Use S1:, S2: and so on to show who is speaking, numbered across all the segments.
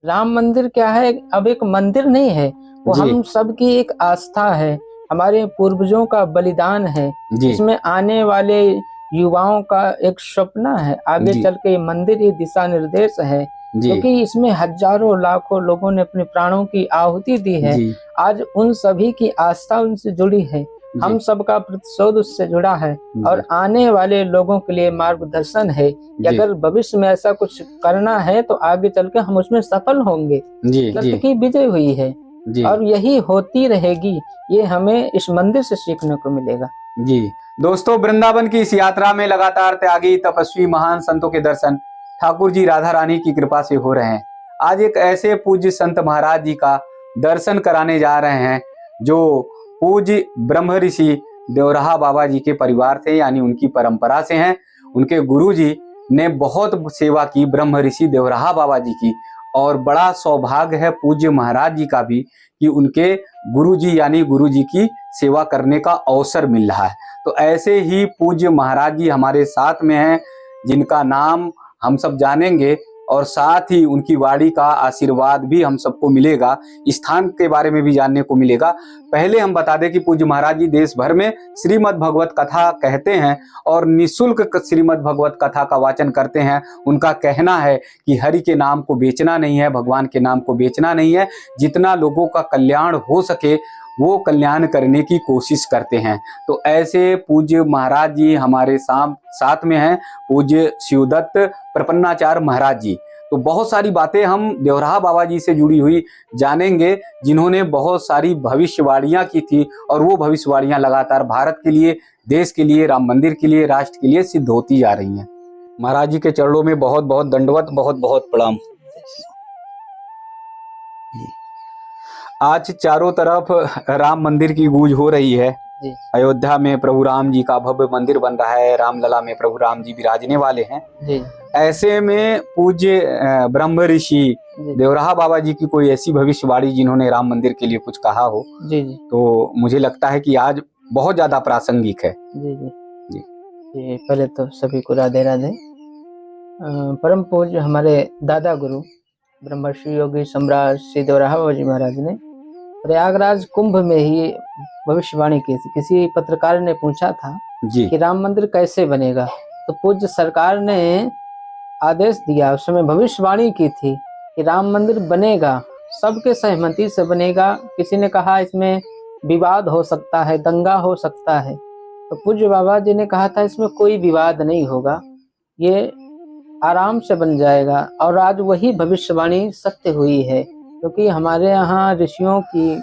S1: राम मंदिर क्या है, अब एक मंदिर नहीं है, वो
S2: जी
S1: हम सबकी एक आस्था है, हमारे पूर्वजों का बलिदान है।
S2: जी
S1: इसमें आने वाले युवाओं का एक सपना है, आगे
S2: जी
S1: चल के ये मंदिर ही दिशा निर्देश है,
S2: जी
S1: क्योंकि इसमें हजारों लाखों लोगों ने अपने प्राणों की आहुति दी है।
S2: जी
S1: आज उन सभी की आस्था उनसे जुड़ी है,
S2: जी
S1: हम सबका प्रतिशोध उससे जुड़ा है, और
S2: जी
S1: आने वाले लोगों के लिए मार्गदर्शन है कि
S2: जी
S1: अगर भविष्य में ऐसा कुछ करना है तो आगे चल के हम उसमें सफल होंगे।
S2: जी
S1: सत्य की विजय हुई है
S2: जी
S1: और यही होती रहेगी, ये हमें इस मंदिर से सीखने को मिलेगा।
S2: जी। दोस्तों, वृंदावन की इस यात्रा में लगातार त्यागी, तपस्वी, महान संतों के दर्शन ठाकुर जी राधा रानी की कृपा से हो रहे हैं। आज एक ऐसे पूज्य संत महाराज जी का दर्शन कराने जा रहे हैं जो पूज्य ब्रह्म ऋषि देवराहा बाबा जी के परिवार से, यानी उनकी परंपरा से हैं। उनके गुरु जी ने बहुत सेवा की ब्रह्म ऋषि देवराहा बाबा जी की, और बड़ा सौभाग्य है पूज्य महाराज जी का भी कि उनके गुरु जी यानी गुरु जी की सेवा करने का अवसर मिल रहा है। तो ऐसे ही पूज्य महाराज जी हमारे साथ में हैं, जिनका नाम हम सब जानेंगे, और साथ ही उनकी वाणी का आशीर्वाद भी हम सबको मिलेगा, स्थान के बारे में भी जानने को मिलेगा। पहले हम बता दें कि पूज्य महाराज जी देश भर में श्रीमद् भगवत कथा कहते हैं और निःशुल्क श्रीमद् भगवत कथा का वाचन करते हैं। उनका कहना है कि हरि के नाम को बेचना नहीं है, भगवान के नाम को बेचना नहीं है, जितना लोगों का कल्याण हो सके वो कल्याण करने की कोशिश करते हैं। तो ऐसे पूज्य महाराज जी हमारे साथ में हैं, पूज्य शिवदत्त प्रपन्नाचार्य महाराज जी। तो बहुत सारी बातें हम देवराहा बाबा जी से जुड़ी हुई जानेंगे, जिन्होंने बहुत सारी भविष्यवाणियां की थी, और वो भविष्यवाणियां लगातार भारत के लिए, देश के लिए, राम मंदिर के लिए, राष्ट्र के लिए सिद्ध होती जा रही हैं। महाराज जी के चरणों में बहुत बहुत दंडवत, बहुत बहुत प्रणाम। आज चारों तरफ राम मंदिर की गूंज हो रही है।
S1: जी
S2: अयोध्या में प्रभु राम जी का भव्य मंदिर बन रहा है, रामलला में प्रभु राम जी विराजने वाले हैं।
S1: जी
S2: ऐसे में पूज्य ब्रह्म ऋषि
S1: जी
S2: देवराहा बाबा जी की कोई ऐसी भविष्यवाणी जिन्होंने राम मंदिर के लिए कुछ कहा हो,
S1: जी जी
S2: तो मुझे लगता है कि आज बहुत ज्यादा प्रासंगिक है।
S1: जी जी
S2: जी
S1: जी। पहले तो सभी को राधे राधे। परम पूज्य हमारे दादा गुरु ब्रह्मर्षि योगी सम्राट श्री देवराहा बाबा जी महाराज ने प्रयागराज कुंभ में ही भविष्यवाणी की थी। किसी पत्रकार ने पूछा था
S2: जी
S1: कि राम मंदिर कैसे बनेगा, तो पूज्य सरकार ने आदेश दिया, उस समय भविष्यवाणी की थी कि राम मंदिर बनेगा, सबके सहमति से बनेगा। किसी ने कहा इसमें विवाद हो सकता है, दंगा हो सकता है, तो पूज्य बाबा जी ने कहा था इसमें कोई विवाद नहीं होगा, ये आराम से बन जाएगा। और आज वही भविष्यवाणी सत्य हुई है, क्योंकि हमारे यहाँ ऋषियों की,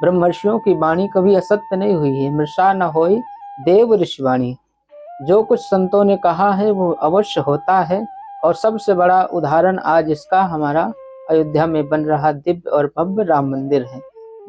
S1: ब्रह्मर्षियों की वाणी कभी असत्य नहीं हुई है। मृषा न होई देव ऋषिवाणी, जो कुछ संतों ने कहा है वो अवश्य होता है। और सबसे बड़ा उदाहरण आज इसका हमारा अयोध्या में बन रहा दिव्य और भव्य राम मंदिर है,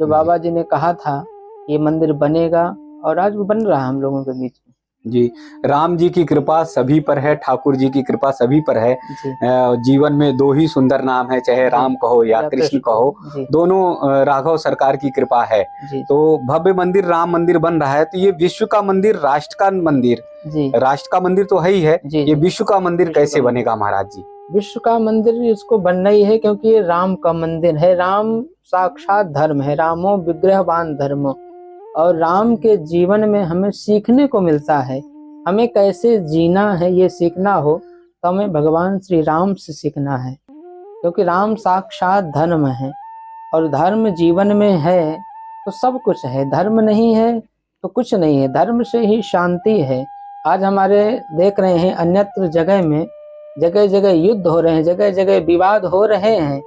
S1: जो बाबा जी ने कहा था ये मंदिर बनेगा, और आज वो बन रहा है हम लोगों के बीच में।
S2: जी। राम जी की कृपा सभी पर है, ठाकुर जी की कृपा सभी पर है।
S1: जी
S2: जीवन में दो ही सुंदर नाम है, चाहे राम कहो या कृष्ण कहो,
S1: जी
S2: दोनों राघव सरकार की कृपा है।
S1: जी
S2: तो भव्य मंदिर राम मंदिर बन रहा है, तो ये विश्व का मंदिर, राष्ट्र का मंदिर,
S1: जी
S2: राष्ट्र का मंदिर तो है ही है,
S1: जी
S2: ये विश्व का मंदिर
S1: विश्व
S2: कैसे
S1: का मंदिर।
S2: बनेगा महाराज जी?
S1: विश्व का मंदिर इसको बनना ही है, क्योंकि ये राम का मंदिर है। राम साक्षात धर्म है, रामो विग्रहवान धर्म। और राम के जीवन में हमें सीखने को मिलता है, हमें कैसे जीना है ये सीखना हो तो हमें भगवान श्री राम से सीखना है, क्योंकि राम साक्षात धर्म है। और धर्म जीवन में है तो सब कुछ है, धर्म नहीं है तो कुछ नहीं है, धर्म से ही शांति है। आज हमारे देख रहे हैं अन्यत्र जगह में जगह जगह युद्ध हो रहे हैं, जगह जगह विवाद हो रहे हैं,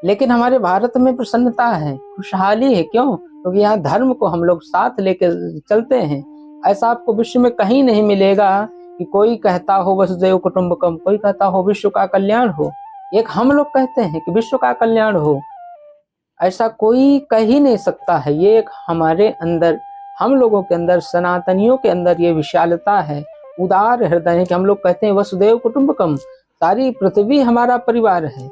S1: लेकिन हमारे भारत में प्रसन्नता है, खुशहाली है। क्यों? क्योंकि यहाँ धर्म को हम लोग साथ लेकर चलते हैं। ऐसा आपको विश्व में कहीं नहीं मिलेगा कि कोई कहता हो वसुदेव कुटुंबकम, कोई कहता हो विश्व का कल्याण हो। एक हम लोग कहते हैं कि विश्व का कल्याण हो, ऐसा कोई कह ही नहीं सकता है। ये एक हमारे अंदर, हम लोगों के अंदर, सनातनियों के अंदर ये विशालता है, उदार हृदय है कि हम लोग कहते हैं वसुदेव कुटुंबकम, सारी पृथ्वी हमारा परिवार है।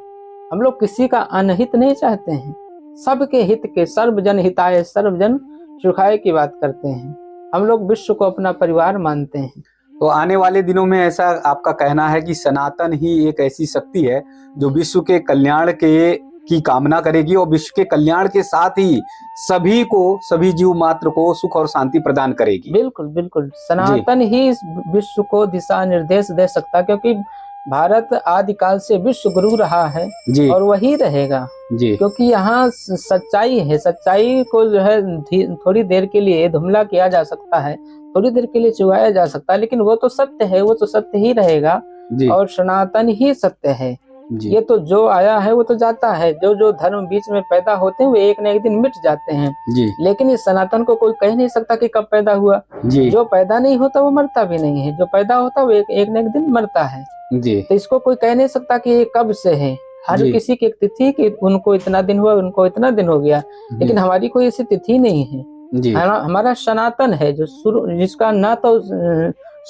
S1: हम लोग किसी का अनहित नहीं चाहते हैं, सबके हित के, सर्वजन हिताय सर्वजन सुखाय की बात करते हैं। हम लोग विश्व को अपना परिवार मानते हैं।
S2: तो आने वाले दिनों में ऐसा आपका कहना है कि सनातन ही एक ऐसी शक्ति है जो विश्व के कल्याण की कामना करेगी और विश्व के कल्याण के साथ ही सभी जीव मात्र को सुख और शांति प्रदान करेगी।
S1: बिल्कुल बिल्कुल, सनातन ही इस विश्व को दिशा निर्देश दे सकता है, क्योंकि भारत आदिकाल से विश्व गुरु रहा है
S2: जी
S1: और वही रहेगा
S2: जी
S1: क्योंकि यहाँ सच्चाई है। सच्चाई को जो है थोड़ी देर के लिए धुमला किया जा सकता है, थोड़ी देर के लिए चुराया जा सकता है, लेकिन वो तो सत्य है, वो तो सत्य ही रहेगा
S2: जी
S1: और सनातन ही सत्य है।
S2: जी
S1: ये तो जो आया है वो तो जाता है, जो जो धर्म बीच में पैदा होते हैं वो एक न एक दिन मिट जाते हैं,
S2: जी
S1: लेकिन इस सनातन को कोई कह नहीं सकता कि कब पैदा हुआ।
S2: जी
S1: जो पैदा नहीं होता वो मरता भी नहीं है, जो पैदा होता वो एक न एक दिन मरता है।
S2: जी
S1: तो इसको कोई कह नहीं सकता कि ये कब से है। हर
S2: जी
S1: किसी की एक तिथि कि उनको इतना दिन हुआ, उनको इतना दिन हो गया, लेकिन हमारी कोई ऐसी तिथि नहीं है।
S2: जी
S1: हमारा सनातन है जो जिसका ना तो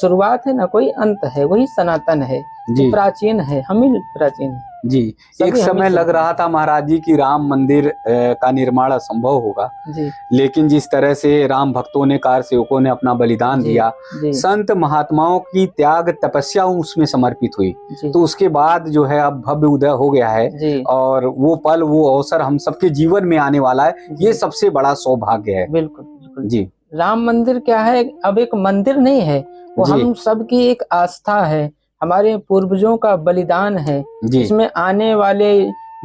S1: शुरुआत है ना कोई अंत है, वही सनातन है,
S2: जी
S1: प्राचीन है, हम ही प्राचीन है।
S2: जी एक
S1: सभी हम
S2: समय
S1: ही
S2: लग
S1: सब
S2: रहा था महाराज जी की राम मंदिर का निर्माण असंभव होगा,
S1: जी
S2: लेकिन जिस तरह से राम भक्तों ने, कार सेवकों ने अपना बलिदान
S1: जी
S2: दिया,
S1: जी
S2: संत महात्माओं की त्याग तपस्या उसमें समर्पित हुई,
S1: जी
S2: तो उसके बाद जो है अब भव्य उदय हो गया है
S1: जी
S2: और वो पल, वो अवसर हम सबके जीवन में आने वाला है। ये सबसे बड़ा सौभाग्य है।
S1: बिल्कुल बिल्कुल।
S2: जी
S1: राम मंदिर क्या है, अब एक मंदिर नहीं है, वो
S2: जी
S1: हम सबकी एक आस्था है, हमारे पूर्वजों का बलिदान है,
S2: जी
S1: इसमें आने वाले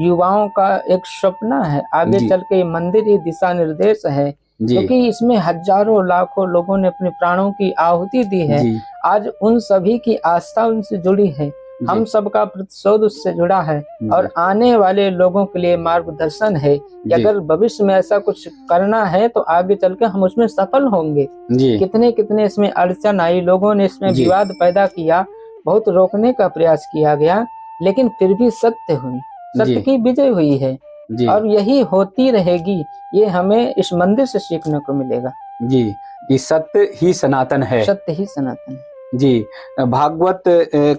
S1: युवाओं का एक सपना है, आगे
S2: जी
S1: चल के ये मंदिर ही दिशा निर्देश है,
S2: जी
S1: क्योंकि इसमें हजारों लाखों लोगों ने अपने प्राणों की आहुति दी है।
S2: जी
S1: आज उन सभी की आस्था उनसे जुड़ी है, हम सबका प्रतिशोध उससे जुड़ा है और आने वाले लोगों के लिए मार्गदर्शन है कि
S2: जी
S1: अगर भविष्य में ऐसा कुछ करना है तो आगे चल के हम उसमें सफल होंगे।
S2: जी
S1: कितने कितने इसमें अड़चन आई, लोगों ने इसमें
S2: जी
S1: विवाद पैदा किया, बहुत रोकने का प्रयास किया गया, लेकिन फिर भी सत्य हुई, सत्य
S2: जी
S1: की विजय हुई है
S2: जी
S1: और यही होती रहेगी। ये हमें इस मंदिर से सीखने को मिलेगा।
S2: जी कि सत्य ही सनातन है।
S1: सत्य ही सनातन है।
S2: जी भागवत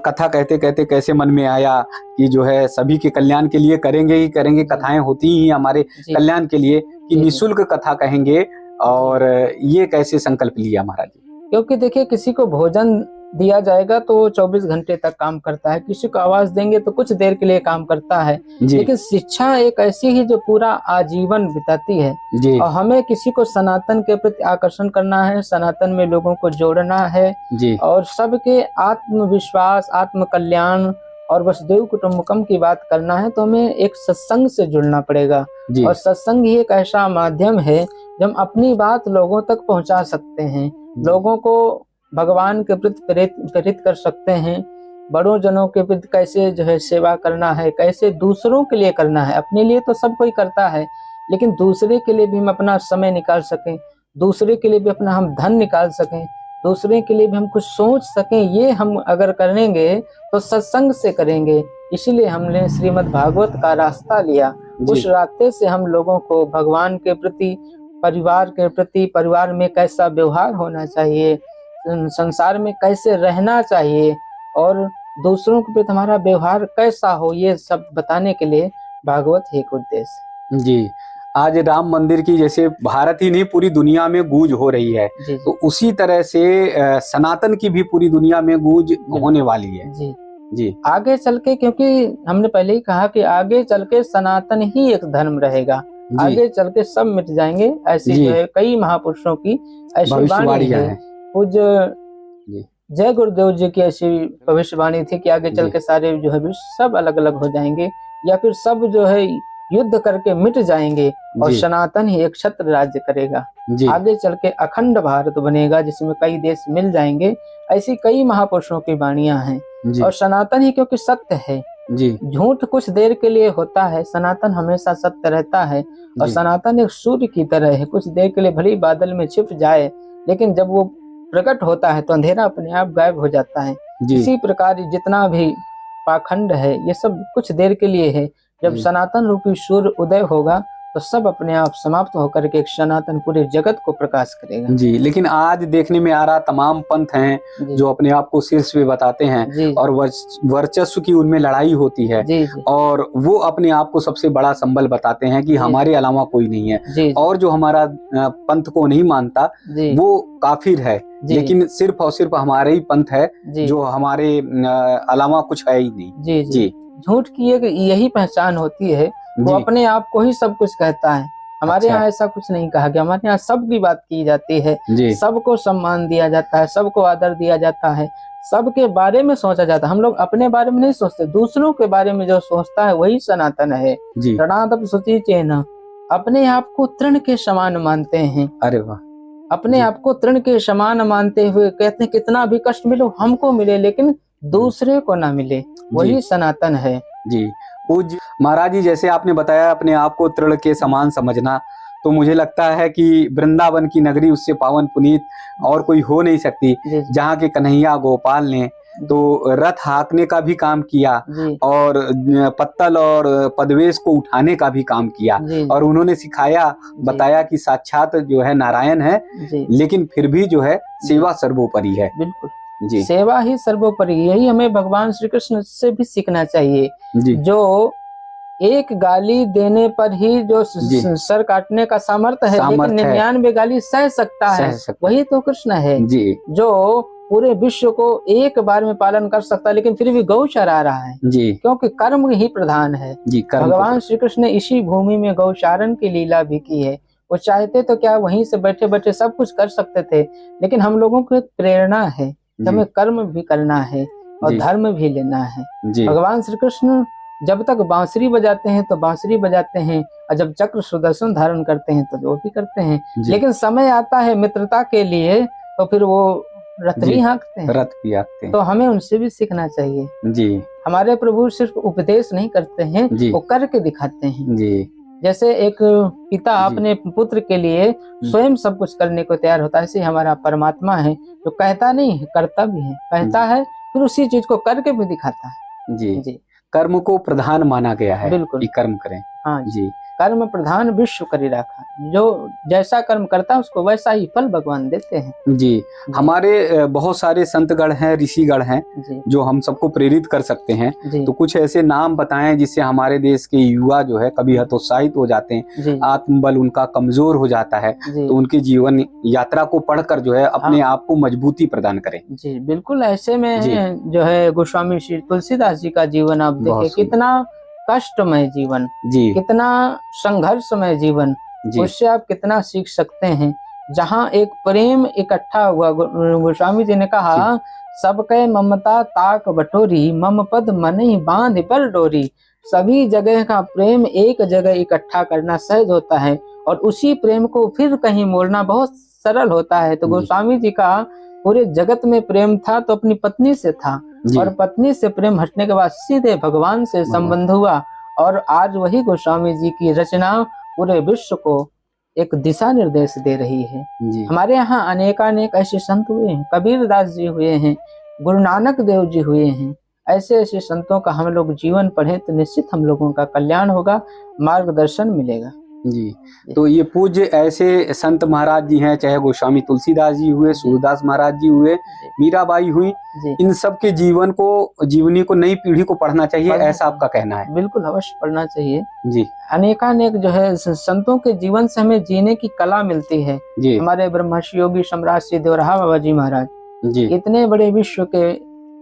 S2: कथा कहते कहते कैसे मन में आया कि जो है सभी के कल्याण के लिए करेंगे ही करेंगे, कथाएं होती ही हमारे
S1: जी
S2: कल्याण के लिए, कि
S1: जी जी।
S2: निशुल्क कथा कहेंगे, और ये कैसे संकल्प लिया महाराज जी?
S1: क्योंकि देखिए, किसी को भोजन दिया जाएगा तो वो 24 घंटे तक काम करता है, किसी को आवाज देंगे तो कुछ देर के लिए काम करता है,
S2: जी
S1: लेकिन शिक्षा एक ऐसी ही जो पूरा आजीवन बिताती है।
S2: जी
S1: और हमें किसी को सनातन के प्रति आकर्षण करना है, सनातन में लोगों को जोड़ना है
S2: जी
S1: और सबके आत्मविश्वास, आत्म कल्याण और वसुदेव कुटुंबकम की बात करना है, तो हमें एक सत्संग से जुड़ना पड़ेगा।
S2: जी
S1: और सत्संग ही एक ऐसा माध्यम है जो हम अपनी बात लोगों तक पहुंचा सकते हैं, लोगों को भगवान के प्रति प्रेरित कर सकते हैं, बड़ों जनों के प्रति कैसे जो है सेवा करना है, कैसे दूसरों के लिए करना है। अपने लिए तो सब कोई करता है, लेकिन दूसरे के लिए भी हम अपना समय निकाल सकें, दूसरे के लिए भी अपना हम धन निकाल सकें, दूसरे के लिए भी हम कुछ सोच सकें, ये हम अगर करेंगे तो सत्संग से करेंगे। इसीलिए हमने श्रीमद् भागवत का रास्ता लिया। उस रास्ते से हम लोगों को भगवान के प्रति, परिवार के प्रति, परिवार में कैसा व्यवहार होना चाहिए, संसार में कैसे रहना चाहिए और दूसरों के प्रति हमारा व्यवहार कैसा हो, ये सब बताने के लिए भागवत एक उद्देश्य।
S2: जी आज राम मंदिर की जैसे भारत ही नहीं पूरी दुनिया में गूंज हो रही है,
S1: जी
S2: तो उसी तरह से सनातन की भी पूरी दुनिया में गूंज होने वाली है।
S1: जी
S2: जी
S1: आगे चल के, क्योंकि हमने पहले ही कहा कि आगे चल के सनातन ही एक धर्म रहेगा,
S2: जी
S1: आगे चल के सब मिट जाएंगे। ऐसी
S2: जी
S1: जो है कई महापुरुषों की ऐसी वाणी
S2: भविष्यवाणियां
S1: है।
S2: हैं।
S1: पूज्य
S2: जी
S1: जय गुरुदेव जी की ऐसी भविष्यवाणी थी कि आगे चल
S2: जी
S1: के सारे जो है विश्व सब अलग अलग हो जाएंगे, या फिर सब जो है युद्ध करके मिट जाएंगे और
S2: जी
S1: सनातन ही एक छत्र राज्य करेगा।
S2: जी
S1: आगे चल के अखंड भारत बनेगा जिसमें कई देश मिल जाएंगे। ऐसी कई महापुरुषों की वाणियां हैं
S2: जी
S1: और सनातन ही क्योंकि सत्य है।
S2: जी
S1: झूठ कुछ देर के लिए होता है, सनातन हमेशा सत्य रहता है। और
S2: जी
S1: सनातन एक सूर्य की तरह है, कुछ देर के लिए भले ही बादल में छिप जाए, लेकिन जब वो प्रकट होता है तो अंधेरा अपने आप गायब हो जाता है।
S2: जी
S1: इसी प्रकार जितना भी पाखंड है ये सब कुछ देर के लिए है। जब
S2: जी
S1: सनातन रूपी सूर्य उदय होगा तो सब अपने आप समाप्त होकर के एक सनातन पूरे जगत को प्रकाश करेगा।
S2: जी, लेकिन आज देखने में आ रहा तमाम पंथ हैं
S1: जी
S2: जो अपने आप को शीर्ष पे बताते हैं
S1: जी
S2: और वर्चस्व की उनमें लड़ाई होती है
S1: जी जी
S2: और वो अपने आप को सबसे बड़ा संबल बताते हैं कि
S1: जी
S2: हमारे अलावा कोई नहीं है।
S1: जी
S2: और जो हमारा पंथ को नहीं मानता
S1: जी
S2: वो काफिर है,
S1: जी
S2: लेकिन सिर्फ और सिर्फ हमारे ही पंथ है
S1: जी
S2: जो हमारे अलावा कुछ है ही नहीं।
S1: जी जी
S2: जी
S1: झूठ की एक यही पहचान होती है, वो
S2: जी
S1: अपने आप को ही सब कुछ कहता है। हमारे
S2: अच्छा
S1: यहाँ ऐसा कुछ नहीं कहा गया, हमारे यहाँ सबकी बात की जाती है,
S2: जी
S1: सबको सम्मान दिया जाता है, सबको आदर दिया जाता है, सबके बारे में सोचा जाता है। हम लोग अपने बारे में नहीं सोचते, दूसरों के बारे में जो सोचता है वही सनातन है।
S2: जी
S1: ऋणादप शुचि चेन, अपने आप को तृण के समान मानते हैं,
S2: अरे वाह
S1: अपने
S2: जी
S1: आप को तृण के समान मानते हुए कहते हैं कितना भी कष्ट मिले हमको मिले लेकिन दूसरे को ना मिले, वही सनातन है।
S2: जी। पूज्य महाराज जी, जैसे आपने बताया अपने आप को तृण के समान समझना, तो मुझे लगता है कि वृंदावन की नगरी उससे पावन पुनीत और कोई हो नहीं सकती,
S1: जी जी
S2: जहाँ के कन्हैया गोपाल ने तो रथ हाँकने का भी काम किया
S1: जी
S2: और पत्तल और पदवेश को उठाने का भी काम किया
S1: जी
S2: और उन्होंने सिखाया, बताया कि साक्षात जो है नारायण है,
S1: जी
S2: लेकिन फिर भी जो है सेवा सर्वोपरि है।
S1: बिल्कुल,
S2: जी
S1: सेवा ही सर्वोपरि, यही हमें भगवान श्री कृष्ण से भी सीखना चाहिए।
S2: जी
S1: जो एक गाली देने पर ही जो
S2: जी
S1: सर काटने का सामर्थ्य है, लेकिन
S2: सामर्थ्य है,
S1: 99 गाली सह सकता है,
S2: सह सकता
S1: वही तो कृष्ण है।
S2: जी
S1: जो पूरे विश्व को एक बार में पालन कर सकता है, लेकिन फिर भी गौ चरा रहा है,
S2: जी
S1: क्योंकि कर्म ही प्रधान है।
S2: जी कर्म को
S1: भगवान श्री कृष्ण ने इसी भूमि में गौचारण की लीला भी की है। वो चाहते तो क्या वहीं से बैठे बैठे सब कुछ कर सकते थे, लेकिन हम लोगों को एक प्रेरणा है कि हमें कर्म भी करना है और
S2: जी
S1: धर्म भी लेना है।
S2: जी
S1: भगवान श्री कृष्ण जब तक बांसुरी बजाते हैं तो बांसुरी बजाते हैं, और जब चक्र सुदर्शन धारण करते हैं तो वो भी करते हैं,
S2: जी
S1: लेकिन समय आता है मित्रता के लिए तो फिर वो रथ
S2: जी
S1: भी हाँकते हैं।
S2: रथ भी आते
S1: तो
S2: हैं।
S1: हमें उनसे भी सीखना चाहिए।
S2: जी
S1: हमारे प्रभु सिर्फ उपदेश नहीं करते हैं,
S2: जी
S1: वो करके दिखाते हैं।
S2: जी
S1: जैसे एक पिता
S2: जी
S1: अपने पुत्र के लिए स्वयं सब कुछ करने को तैयार होता है, ऐसे हमारा परमात्मा है जो कहता नहीं है, करता भी है, कहता है फिर उसी चीज को करके भी दिखाता है।
S2: जी
S1: जी
S2: कर्म को प्रधान माना गया है
S1: बिल्कुल,
S2: कि कर्म करें।
S1: हाँ जी,
S2: जी
S1: कर्म प्रधान विश्व करी राखा, जो जैसा कर्म करता है उसको वैसा ही फल भगवान देते हैं।
S2: जी
S1: जी
S2: हमारे बहुत सारे संतगण हैं, ऋषिगण हैं
S1: जी
S2: जो हम सबको प्रेरित कर सकते हैं,
S1: जी
S2: तो कुछ ऐसे नाम बताएं जिससे हमारे देश के युवा जो है कभी हतोत्साहित हो जाते हैं,
S1: जी
S2: आत्मबल उनका कमजोर हो जाता है,
S1: जी
S2: तो उनके जीवन यात्रा को पढ़कर जो है अपने आप को मजबूती प्रदान करें।
S1: जी बिल्कुल, ऐसे में
S2: जी
S1: जो है गोस्वामी श्री तुलसीदास जी का जीवन आप
S2: बहुत
S1: देखें,
S2: सुंदर।
S1: कितना कष्टमय जीवन,
S2: जी
S1: कितना संघर्षमय जीवन,
S2: जी
S1: उससे आप कितना सीख सकते हैं। जहाँ एक प्रेम इकट्ठा हुआ, गोस्वामी जी ने कहा सबके ममता ताक बटोरी, मम पद मन ही बांध पर डोरी। सभी जगह का प्रेम एक जगह इकट्ठा करना सहज होता है और उसी प्रेम को फिर कहीं मोड़ना बहुत सरल होता है। तो
S2: जी
S1: गोस्वामी जी का पूरे जगत में प्रेम था तो अपनी पत्नी से था,
S2: जी
S1: और पत्नी से प्रेम हटने के बाद सीधे भगवान से संबंध हुआ, और आज वही गोस्वामी जी की रचना पूरे विश्व को एक दिशा निर्देश दे रही है।
S2: जी
S1: हमारे यहाँ अनेकानेक ऐसे संत हुए हैं, कबीर दास जी हुए हैं, गुरु नानक देव जी हुए हैं। ऐसे ऐसे संतों का हम लोग जीवन पढ़ें तो निश्चित हम लोगों का कल्याण होगा, मार्गदर्शन मिलेगा।
S2: जी तो ये पूज्य ऐसे संत महाराज जी हैं, चाहे गोस्वामी तुलसीदास जी हुए, सूरदास महाराज जी हुए, मीराबाई हुई,
S1: जी
S2: इन सब के जीवनी को नई पीढ़ी को पढ़ना चाहिए,
S1: पढ़ना
S2: ऐसा आपका कहना है।
S1: बिल्कुल अवश्य पढ़ना चाहिए।
S2: जी
S1: अनेकानेक जो है संतों के जीवन से हमें जीने की कला मिलती है।
S2: जी
S1: हमारे ब्रह्मर्षि योगी सम्राट श्री देवराहा बाबा जी महाराज,
S2: जी
S1: इतने बड़े विश्व के,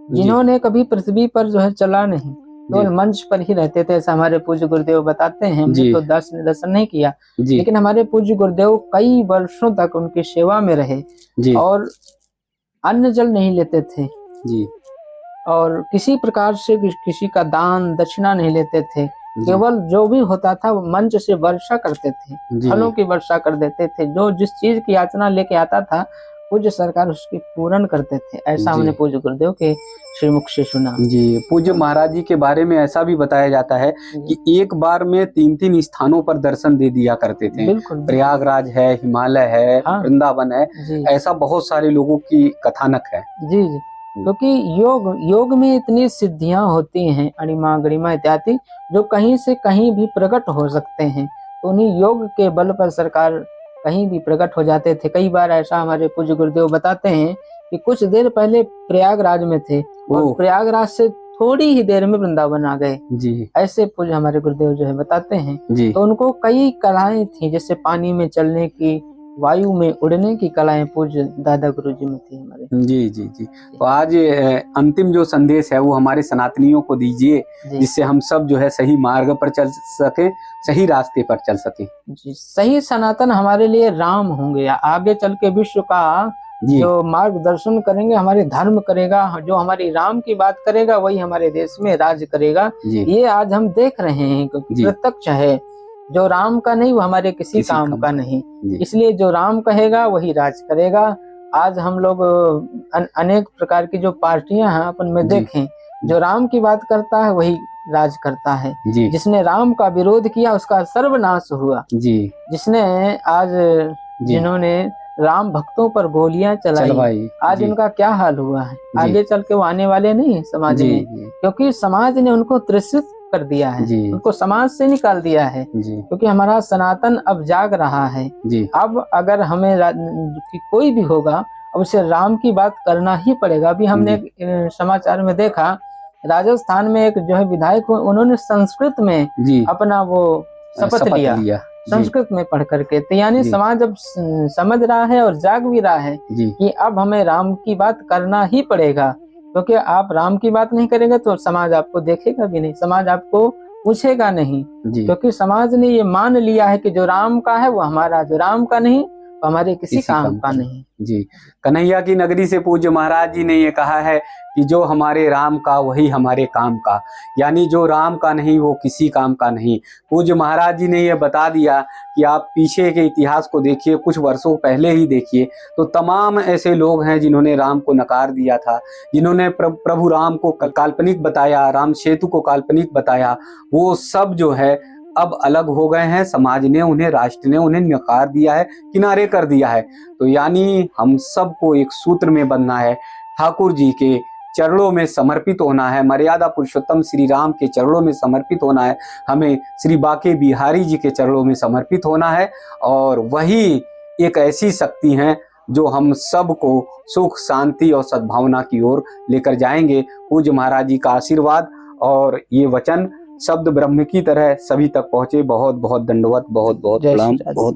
S1: जिन्होंने कभी पृथ्वी पर जो है चला नहीं, केवल मंच पर ही रहते थे, ऐसा हमारे पूज्य गुरुदेव बताते हैं। हमने तो दर्शन नहीं किया,
S2: जी
S1: लेकिन हमारे पूज्य गुरुदेव कई वर्षों तक उनकी सेवा में रहे
S2: जी
S1: और अन्न जल नहीं लेते थे,
S2: जी
S1: और किसी प्रकार से किसी का दान दक्षिणा नहीं लेते थे। केवल जो भी होता था वो मंच से वर्षा करते थे, फलों की वर्षा कर देते थे। जो जिस चीज की याचना लेके आता था पूज्य सरकार उसकी पूर्ण करते थे। ऐसा हमने पूज्य गुरुदेव के श्रीमुख से सुना।
S2: जी पूज्य महाराज जी के बारे में ऐसा भी बताया जाता है कि एक बार में 3-3 स्थानों पर दर्शन दे दिया करते थे।
S1: बिल्कुल,
S2: प्रयागराज है, हिमालय है, वृंदावन है, ऐसा बहुत सारे लोगों की कथानक है।
S1: जी जी, क्योंकि योग में इतनी सिद्धियां होती हैं, अणिमा गरिमा इत्यादि, जो कहीं से कहीं भी प्रकट हो सकते हैं। तो उन्हीं योग के बल पर सरकार कहीं भी प्रकट हो जाते थे। कई बार ऐसा हमारे पूज्य गुरुदेव बताते हैं कि कुछ देर पहले प्रयागराज में थे और प्रयागराज से थोड़ी ही देर में वृंदावन आ गए जी। ऐसे पूज्य हमारे गुरुदेव जो है बताते हैं जी। तो उनको कई कलाएं थी, जैसे पानी में चलने की, वायु में उड़ने की कलाएं पूज्य दादा गुरु जी में थी हमारे जी जी जी। तो आज अंतिम जो संदेश है वो हमारे सनातनियों को दीजिए, जिससे हम सब जो है सही मार्ग पर चल सके, सही रास्ते पर चल सके जी। सही सनातन हमारे लिए राम होंगे, आगे चल के विश्व का जो मार्गदर्शन करेंगे, हमारे धर्म करेगा, जो हमारी राम की बात करेगा वही हमारे देश में राज करेगा। ये आज हम देख रहे हैं, क्योंकि प्रत्यक्ष है, जो राम का नहीं वो हमारे किसी काम का नहीं, इसलिए जो राम कहेगा वही राज करेगा। आज हम लोग अनेक प्रकार की जो पार्टियां हैं अपन में देखें, जो राम की बात करता है वही राज करता है, जिसने राम का विरोध किया उसका सर्वनाश हुआ जी। जिसने आज जिन्होंने राम भक्तों पर गोलियां चलाई, आज उनका क्या हाल हुआ है, आगे चल के वो आने वाले नहीं है समाज में, क्योंकि समाज ने उनको त्रिषित कर दिया है, उनको समाज से निकाल दिया है, क्योंकि हमारा सनातन अब जाग रहा है। अब अगर हमें कोई भी होगा, अब उसे राम की बात करना ही पड़ेगा। अभी हमने समाचार में देखा, राजस्थान में एक जो है विधायक, उन्होंने संस्कृत में अपना वो शपथ लिया संस्कृत में पढ़ करके। तो यानी समाज अब समझ रहा है और जाग भी रहा है कि अब हमें राम की बात करना ही पड़ेगा, क्योंकि आप राम की बात नहीं करेंगे तो समाज आपको देखेगा भी नहीं, समाज आपको पूछेगा नहीं, क्योंकि समाज ने ये मान लिया है कि जो राम का है वो हमारा, जो राम का नहीं तो हमारे किसी काम का नहीं जी। कन्हैया की नगरी से पूज्य महाराज जी ने ये कहा है कि जो हमारे राम का वही हमारे काम का, यानी जो राम का नहीं वो किसी काम का नहीं। पूज्य महाराज जी ने ये बता दिया कि आप पीछे के इतिहास को देखिए, कुछ वर्षों पहले ही देखिए, तो तमाम ऐसे लोग हैं जिन्होंने राम को नकार दिया था, जिन्होंने प्रभु राम को काल्पनिक बताया, राम सेतु को काल्पनिक बताया, वो सब जो है अब अलग हो गए हैं। समाज ने उन्हें, राष्ट्र ने उन्हें नकार दिया है, किनारे कर दिया है। तो यानी हम सबको एक सूत्र में बंधना है, ठाकुर जी के चरणों में समर्पित होना है, मर्यादा पुरुषोत्तम श्री राम के चरणों में समर्पित होना है, हमें श्री बाके बिहारी जी के चरणों में समर्पित होना है, और वही एक ऐसी शक्ति है जो हम सबको सुख, शांति और सद्भावना की ओर लेकर जाएंगे। पूज्य महाराज जी का आशीर्वाद और ये वचन शब्द ब्रह्म की तरह सभी तक पहुंचे। बहुत बहुत दंडवत, बहुत बहुत प्रणाम, बहुत